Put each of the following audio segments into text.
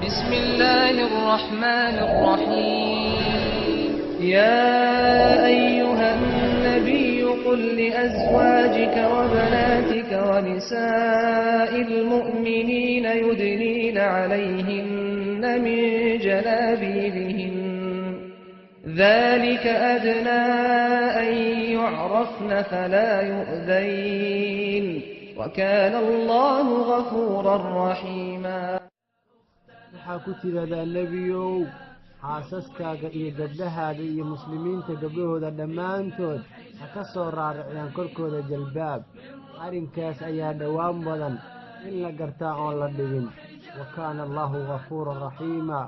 بسم الله الرحمن الرحيم. يا أيها النبي قل لأزواجك وبناتك ونساء المؤمنين يدنين عليهن من جلابيبهن ذلك أدنى أن يعرفن فلا يؤذين وكان الله غفورا رحيما. waxaa ku tiraahdaa nebiyow xaasaskaaga iyo gabdhahaaga iyo muslimiinta gabdhahooda dhammaantood ha ka soo raariciyaan korkooda jalbaab. arrinkaas ayaa dhowaan badan in la gartaa oon la dhibin. wa kaana allaahu gafuuran raxiima.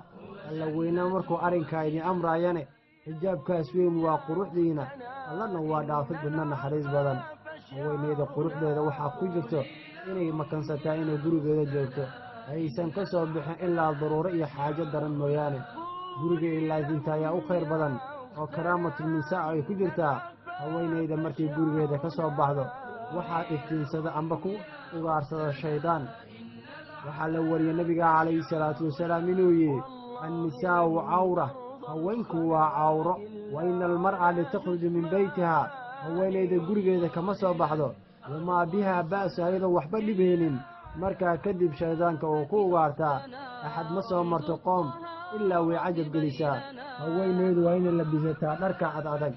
alla weynaa markuu arrinkaa idin amraayane xijaabkaas weyn waa quruxdiina, allana waa dhaafid badna naxariis badan. haweeneyda quruxdeeda waxaa ku jirto inay makansataa inay gurigeeda joogto, aysan ka soo bixin ilaa daruuro iyo xaajo daran mooyaane. guriga ilaasinta ayaa u khayr badan oo karaamatul nisaa ay ku jirtaa. haweeneyda markay gurigeeda ka soo baxdo waxaa iftiinsada amba ku ugaarsada shaydaan. waxaa la wariyey nebiga calayhi salaatu wasalaam inuu yidhi annisaa'u cawra, haweenku waa cawro. wa ina almar'a litakhruju min beytihaa, haweeneyda gurigeeda kama soo baxdo wamaa bihaa ba'su ayadoo waxba dhibheenin. markaa kadib shaydaanka uu ku ugaartaa. axad ma soo marto qoom ilaa way cajab gelisaa. haweeneydu waa inay labisataa dharka cad adag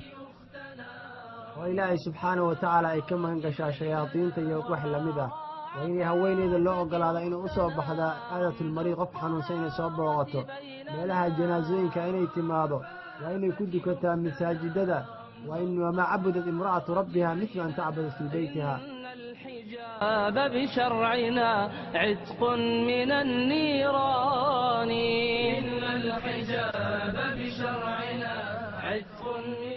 oo ilaahay subxaanahu wa tacaala ay ka magan gashaa shayaadiinta iyo wax la mid ah. waa inay haweeneyda loo ogolaadaa inay u soo baxdaa aadatulmariid, qof xanuunsan inay soo booqato. meelaha janaasooyinka inay timaado. waa inay ku dukataa masaajidada. وما عبدت امرأة ربها مثل أن تعبد في بيتها. الحجاب بشرعنا عتق من النيران. إن الحجاب بشرعنا عتق من